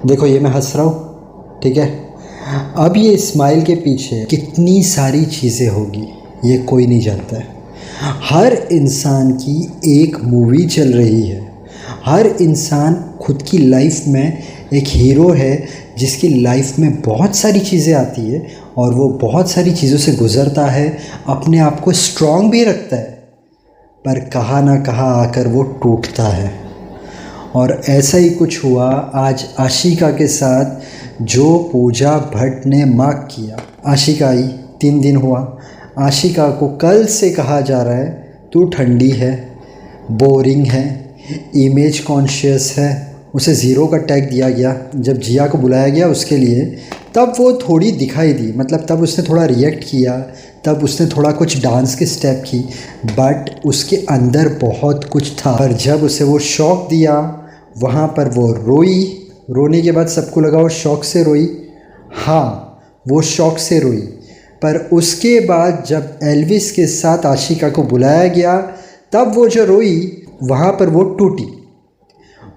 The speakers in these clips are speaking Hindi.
देखो ये मैं हंस रहा हूँ, ठीक है। अब ये स्माइल के पीछे कितनी सारी चीज़ें होगी ये कोई नहीं जानता है। हर इंसान की एक मूवी चल रही है। हर इंसान खुद की लाइफ में एक हीरो है जिसकी लाइफ में बहुत सारी चीज़ें आती है और वो बहुत सारी चीज़ों से गुज़रता है, अपने आप को स्ट्रॉन्ग भी रखता है, पर कहाँ ना कहाँ आकर वो टूटता है। और ऐसा ही कुछ हुआ आज आशिका के साथ, जो पूजा भट्ट ने मार्क किया। आशिका आई, 3 दिन हुआ। आशिका को कल से कहा जा रहा है तू ठंडी है, बोरिंग है, इमेज कॉन्शियस है। उसे ज़ीरो का टैग दिया गया। जब जिया को बुलाया गया उसके लिए, तब वो थोड़ी दिखाई दी, मतलब तब उसने थोड़ा रिएक्ट किया, तब उसने थोड़ा कुछ डांस के स्टेप की, बट उसके अंदर बहुत कुछ था। पर जब उसे वो शौक दिया, वहाँ पर वो रोई। रोने के बाद सबको लगा वो शौक से रोई। हाँ, वो शौक से रोई। पर उसके बाद जब एल्विस के साथ आशिका को बुलाया गया, तब वो जो रोई, वहाँ पर वो टूटी।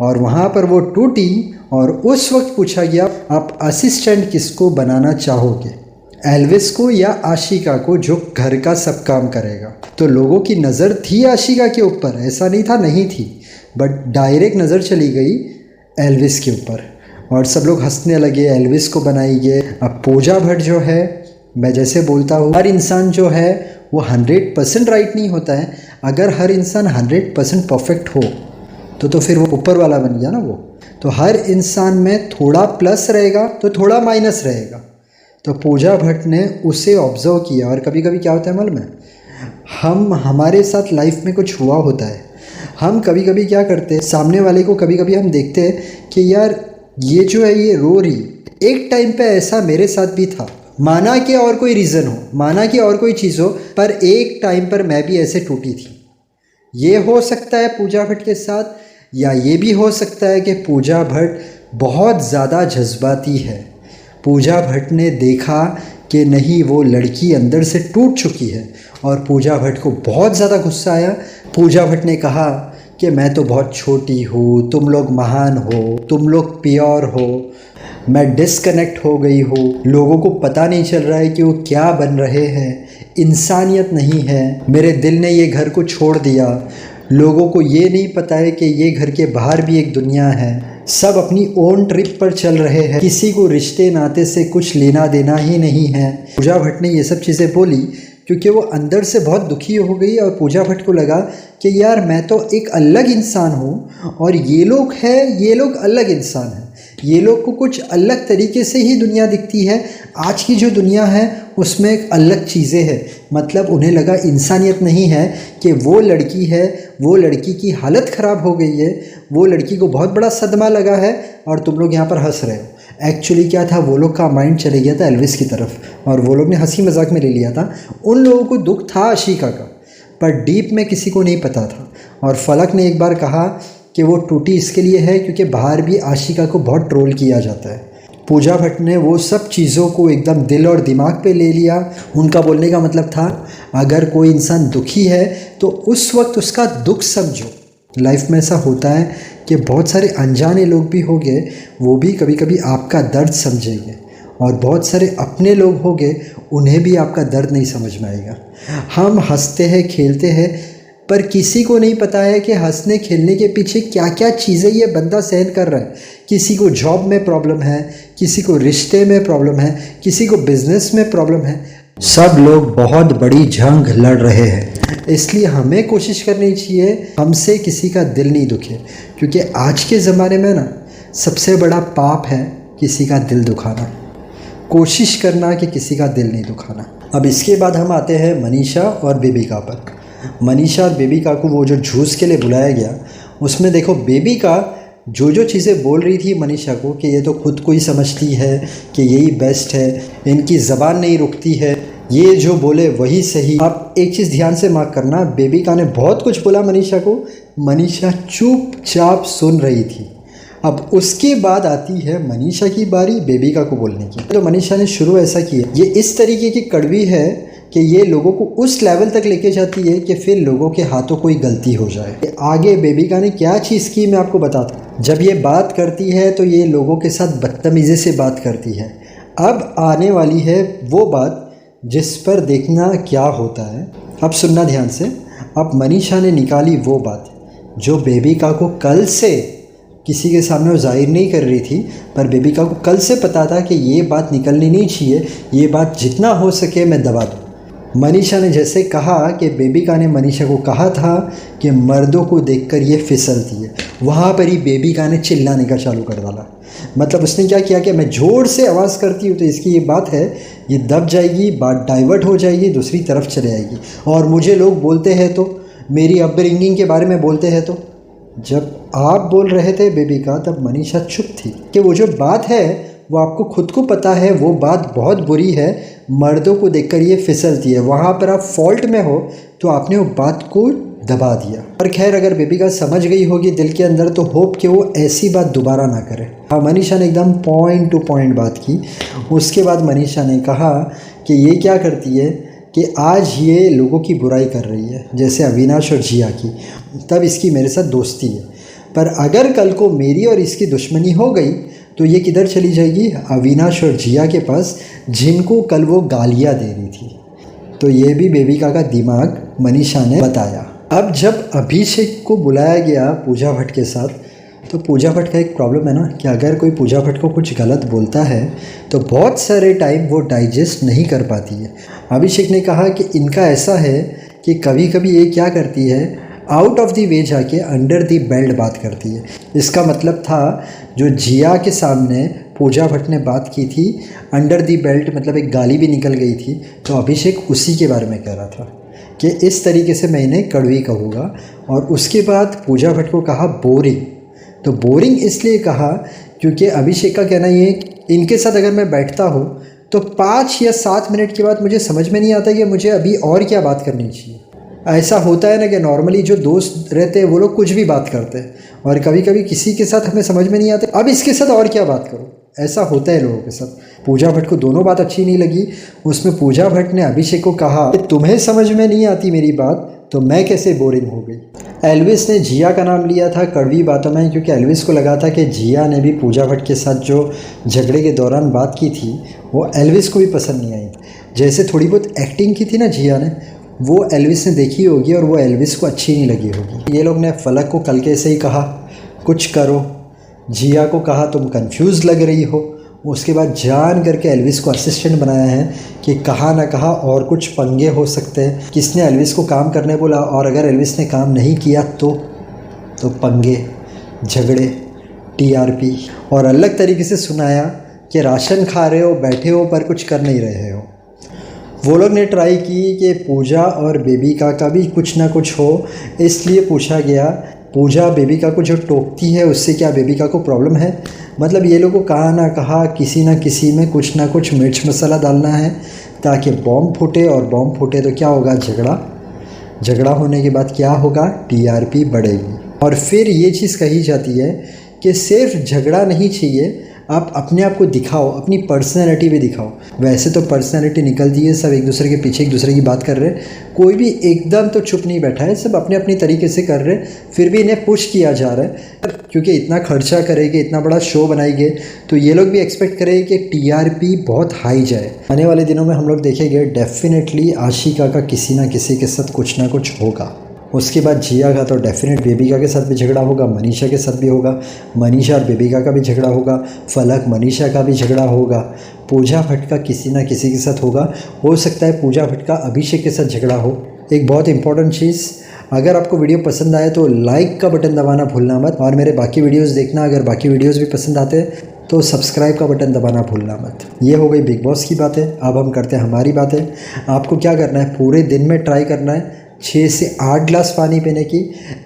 और वहाँ पर वो टूटी और उस वक्त पूछा गया, आप असिस्टेंट किसको बनाना चाहोगे, एल्विस को या आशिका को जो घर का सब काम करेगा। तो लोगों की नज़र थी आशिका के ऊपर, ऐसा नहीं था नहीं थी, बट डायरेक्ट नज़र चली गई एल्विस के ऊपर और सब लोग हंसने लगे, एल्विस को बनाई गए। अब पूजा भट्ट जो है, मैं जैसे बोलता हूँ, हर इंसान जो है वो 100% राइट नहीं होता है। अगर हर इंसान 100% परफेक्ट हो तो फिर वो ऊपर वाला बन गया ना वो। तो हर इंसान में थोड़ा प्लस रहेगा तो थोड़ा माइनस रहेगा। तो पूजा भट्ट ने उसे ऑब्जर्व किया। और कभी कभी क्या होता है मालूम है, हमारे साथ लाइफ में कुछ हुआ होता है, हम कभी कभी क्या करते हैं, सामने वाले को कभी कभी हम देखते हैं कि यार ये जो है ये रो रही, एक टाइम पे ऐसा मेरे साथ भी था। माना कि और कोई रीज़न हो, माना कि और कोई चीज़ हो, पर एक टाइम पर मैं भी ऐसे टूटी थी। ये हो सकता है पूजा भट्ट के साथ, या ये भी हो सकता है कि पूजा भट्ट बहुत ज़्यादा जज्बाती है। पूजा भट्ट ने देखा कि नहीं, वो लड़की अंदर से टूट चुकी है और पूजा भट्ट को बहुत ज़्यादा गुस्सा आया। पूजा भट्ट ने कहा कि मैं तो बहुत छोटी हूँ, तुम लोग महान हो, तुम लोग प्योर हो, मैं डिस्कनेक्ट हो गई हूँ, लोगों को पता नहीं चल रहा है कि वो क्या बन रहे हैं, इंसानियत नहीं है, मेरे दिल ने ये घर को छोड़ दिया, लोगों को ये नहीं पता है कि ये घर के बाहर भी एक दुनिया है, सब अपनी ओन ट्रिप पर चल रहे हैं, किसी को रिश्ते नाते से कुछ लेना देना ही नहीं है। पूजा भट्ट ने ये सब चीज़ें बोली क्योंकि वो अंदर से बहुत दुखी हो गई और पूजा भट्ट को लगा कि यार मैं तो एक अलग इंसान हूँ और ये लोग हैं, ये लोग अलग इंसान हैं, ये लोग को कुछ अलग तरीके से ही दुनिया दिखती है। आज की जो दुनिया है उसमें एक अलग चीज़ें हैं। मतलब उन्हें लगा इंसानियत नहीं है कि वो लड़की है, वो लड़की की हालत ख़राब हो गई है, वो लड़की को बहुत बड़ा सदमा लगा है और तुम लोग यहाँ पर हंस रहे हो। एक्चुअली क्या था, वो लोग का माइंड चले गया था एल्विस की तरफ और वो लोग ने हंसी मजाक में ले लिया था। उन लोगों को दुख था आशिका का, पर डीप में किसी को नहीं पता था। और फलक ने एक बार कहा कि वो टूटी इसके लिए है क्योंकि बाहर भी आशिका को बहुत ट्रोल किया जाता है। पूजा भट्ट ने वो सब चीज़ों को एकदम दिल और दिमाग पे ले लिया। उनका बोलने का मतलब था, अगर कोई इंसान दुखी है तो उस वक्त उसका दुख समझो। लाइफ में ऐसा होता है कि बहुत सारे अनजाने लोग भी होंगे, वो भी कभी कभी आपका दर्द समझेंगे, और बहुत सारे अपने लोग होंगे, उन्हें भी आपका दर्द नहीं समझ में आएगा। हम हंसते हैं, खेलते हैं, पर किसी को नहीं पता है कि हंसने खेलने के पीछे क्या क्या चीज़ें ये बंदा सहन कर रहा है। किसी को जॉब में प्रॉब्लम है, किसी को रिश्ते में प्रॉब्लम है, किसी को बिजनेस में प्रॉब्लम है। सब लोग बहुत बड़ी जंग लड़ रहे हैं। इसलिए हमें कोशिश करनी चाहिए हमसे किसी का दिल नहीं दुखे, क्योंकि आज के ज़माने में ना सबसे बड़ा पाप है किसी का दिल दुखाना। कोशिश करना कि किसी का दिल नहीं दुखाना। अब इसके बाद हम आते हैं मनीषा और बेबिका पर। मनीषा और बेबिका को वो जो जूस के लिए बुलाया गया, उसमें देखो बेबिका जो चीज़ें बोल रही थी मनीषा को कि ये तो खुद को ही समझती है कि यही बेस्ट है, इनकी ज़बान नहीं रुकती है, ये जो बोले वही सही। आप एक चीज़ ध्यान से मार्क करना, बेबिका ने बहुत कुछ बोला मनीषा को, मनीषा चुपचाप सुन रही थी। अब उसके बाद आती है मनीषा की बारी बेबिका को बोलने की। तो मनीषा ने शुरू ऐसा किया, ये इस तरीके की कड़वी है कि ये लोगों को उस लेवल तक लेके जाती है कि फिर लोगों के हाथों कोई गलती हो जाए। आगे बेबिका ने क्या चीज़ की मैं आपको बताता हूँ। जब ये बात करती है तो ये लोगों के साथ बदतमीज़ी से बात करती है। अब आने वाली है वो बात जिस पर देखना क्या होता है। अब सुनना ध्यान से। अब मनीषा ने निकाली वो बात जो बेबिका को कल से किसी के सामने वो जाहिर नहीं कर रही थी, पर बेबिका को कल से पता था कि ये बात निकलनी नहीं चाहिए, ये बात जितना हो सके मैं दबा दूँ। मनीषा ने जैसे कहा कि बेबिका ने मनीषा को कहा था कि मर्दों को देखकर ये फिसलती है, वहाँ पर ही बेबिका ने चिल्लाने का चालू कर डाला। मतलब उसने क्या किया कि मैं ज़ोर से आवाज़ करती हूँ तो इसकी ये बात है, ये दब जाएगी, बात डाइवर्ट हो जाएगी, दूसरी तरफ चले जाएगी, और मुझे लोग बोलते हैं तो, मेरी अपब्रिंगिंग के बारे में बोलते हैं तो। जब आप बोल रहे थे बेबिका, तब मनीषा चुप थी कि वो जो बात है वो आपको खुद को पता है, वो बात बहुत बुरी है, मर्दों को देखकर ये फिसलती है, वहाँ पर आप फॉल्ट में हो, तो आपने वो बात को दबा दिया। और खैर, अगर बेबिका समझ गई होगी दिल के अंदर तो होप कि वो ऐसी बात दोबारा ना करे। हाँ, मनीषा ने एकदम पॉइंट टू पॉइंट बात की। उसके बाद मनीषा ने कहा कि ये क्या करती है कि आज ये लोगों की बुराई कर रही है, जैसे अविनाश और जिया की, तब इसकी मेरे साथ दोस्ती है, पर अगर कल को मेरी और इसकी दुश्मनी हो गई तो ये किधर चली जाएगी? अविनाश और जिया के पास, जिनको कल वो गालियाँ दे रही थी। तो ये भी बेबिका का दिमाग मनीषा ने बताया। अब जब अभिषेक को बुलाया गया पूजा भट्ट के साथ, तो पूजा भट्ट का एक प्रॉब्लम है ना कि अगर कोई पूजा भट्ट को कुछ गलत बोलता है तो बहुत सारे टाइम वो डाइजेस्ट नहीं कर पाती है। अभिषेक ने कहा कि इनका ऐसा है कि कभी कभी ये क्या करती है, आउट ऑफ द वे जाके अंडर द बेल्ट बात करती है। इसका मतलब था जो जिया के सामने पूजा भट्ट ने बात की थी, अंडर द बेल्ट मतलब एक गाली भी निकल गई थी, तो अभिषेक उसी के बारे में कह रहा था कि इस तरीके से मैं इन्हें कड़वी कहूँगा। और उसके बाद पूजा भट्ट को कहा बोरिंग। तो बोरिंग इसलिए कहा क्योंकि अभिषेक का कहना ये, इनके साथ अगर मैं बैठता हूँ तो 5 या 7 मिनट के बाद मुझे समझ में नहीं आता कि मुझे अभी और क्या बात करनी चाहिए। ऐसा होता है ना कि नॉर्मली जो दोस्त रहते हैं वो लोग कुछ भी बात करते हैं, और कभी कभी किसी के साथ हमें समझ में नहीं आता अब इसके साथ और क्या बात करूं, ऐसा होता है लोगों के साथ। पूजा भट्ट को दोनों बात अच्छी नहीं लगी। उसमें पूजा भट्ट ने अभिषेक को कहा कि तुम्हें समझ में नहीं आती मेरी बात, तो मैं कैसे बोरिंग हो गई। एल्विस ने जिया का नाम लिया था कड़वी बातों में, क्योंकि एल्विस को लगा था कि जिया ने भी पूजा भट्ट के साथ जो झगड़े के दौरान बात की थी वो एल्विस को भी पसंद नहीं आई। जैसे थोड़ी बहुत एक्टिंग की थी ना जिया ने, वो एल्विस ने देखी होगी और वो एल्विस को अच्छी नहीं लगी होगी। ये लोग ने फलक को कल के से ही कहा कुछ करो, जिया को कहा तुम कंफ्यूज लग रही हो, उसके बाद जान करके एल्विस को असिस्टेंट बनाया है कि कहा ना कहा और कुछ पंगे हो सकते हैं। किसने एल्विस को काम करने बोला, और अगर एल्विस ने काम नहीं किया तो पंगे, झगड़े, टीआरपी। और अलग तरीके से सुनाया कि राशन खा रहे हो, बैठे हो, पर कुछ कर नहीं रहे हो। वो लोग ने ट्राई की कि पूजा और बेबिका का भी कुछ ना कुछ हो, इसलिए पूछा गया पूजा बेबिका को जो टोकती है उससे क्या बेबिका को प्रॉब्लम है। मतलब ये लोगों को कहा ना कहा किसी ना किसी में कुछ ना कुछ मिर्च मसाला डालना है ताकि बॉम्ब फूटे, और बॉम्ब फूटे तो क्या होगा, झगड़ा होने के बाद क्या होगा, टीआरपी बढ़ेगी। और फिर ये चीज़ कही जाती है कि सिर्फ झगड़ा नहीं चाहिए, आप अपने आप को दिखाओ, अपनी पर्सनैलिटी भी दिखाओ। वैसे तो पर्सनैलिटी निकलती है, सब एक दूसरे के पीछे एक दूसरे की बात कर रहे हैं, कोई भी एकदम तो चुप नहीं बैठा है, सब अपने अपनी तरीके से कर रहे हैं, फिर भी इन्हें पुश किया जा रहा है क्योंकि इतना खर्चा करेंगे, इतना बड़ा शो बनाएंगे तो ये लोग भी एक्सपेक्ट करेंगे कि टीआरपी बहुत हाई जाए। आने वाले दिनों में हम लोग देखेंगे डेफिनेटली आशिका का किसी ना किसी के साथ कुछ ना कुछ होगा। उसके बाद जिया का तो डेफिनेट बेबिका के साथ भी झगड़ा होगा, मनीषा के साथ भी होगा, मनीषा और बेबिका का भी झगड़ा होगा, फलक मनीषा का भी झगड़ा होगा, पूजा भट्ट का किसी ना किसी के साथ होगा। हो सकता है पूजा भट्ट का अभिषेक के साथ झगड़ा हो। एक बहुत इंपॉर्टेंट चीज़, अगर आपको वीडियो पसंद आए तो लाइक का बटन दबाना भूलना मत, और मेरे बाकी वीडियोज़ देखना। अगर बाकी वीडियोज़ भी पसंद आते हैं तो सब्सक्राइब का बटन दबाना भूलना मत। ये हो गई बिग बॉस की बातें। अब हम करते हैं हमारी बातें। आपको क्या करना है, पूरे दिन में ट्राई करना है 6 से 8 ग्लास पानी पीने की,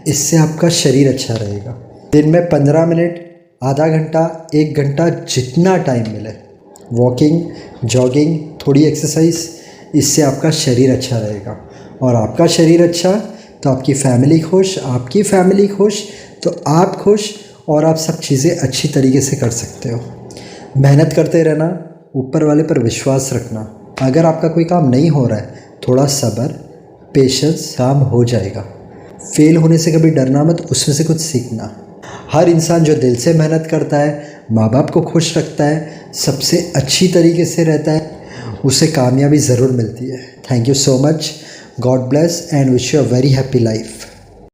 इससे आपका शरीर अच्छा रहेगा। दिन में 15 मिनट, आधा घंटा, 1 घंटा, जितना टाइम मिले, वॉकिंग, जॉगिंग, थोड़ी एक्सरसाइज, इससे आपका शरीर अच्छा रहेगा। और आपका शरीर अच्छा तो आपकी फैमिली खुश, आपकी फैमिली खुश तो आप खुश, और आप सब चीज़ें अच्छी तरीके से कर सकते हो। मेहनत करते रहना, ऊपर वाले पर विश्वास रखना। अगर आपका कोई काम नहीं हो रहा है, थोड़ा सब्र, पेशेंस, काम हो जाएगा। फेल होने से कभी डरना मत, उसमें से कुछ सीखना। हर इंसान जो दिल से मेहनत करता है, माँ बाप को खुश रखता है, सबसे अच्छी तरीके से रहता है, उसे कामयाबी ज़रूर मिलती है। Thank you so much. God bless and wish you a very happy life.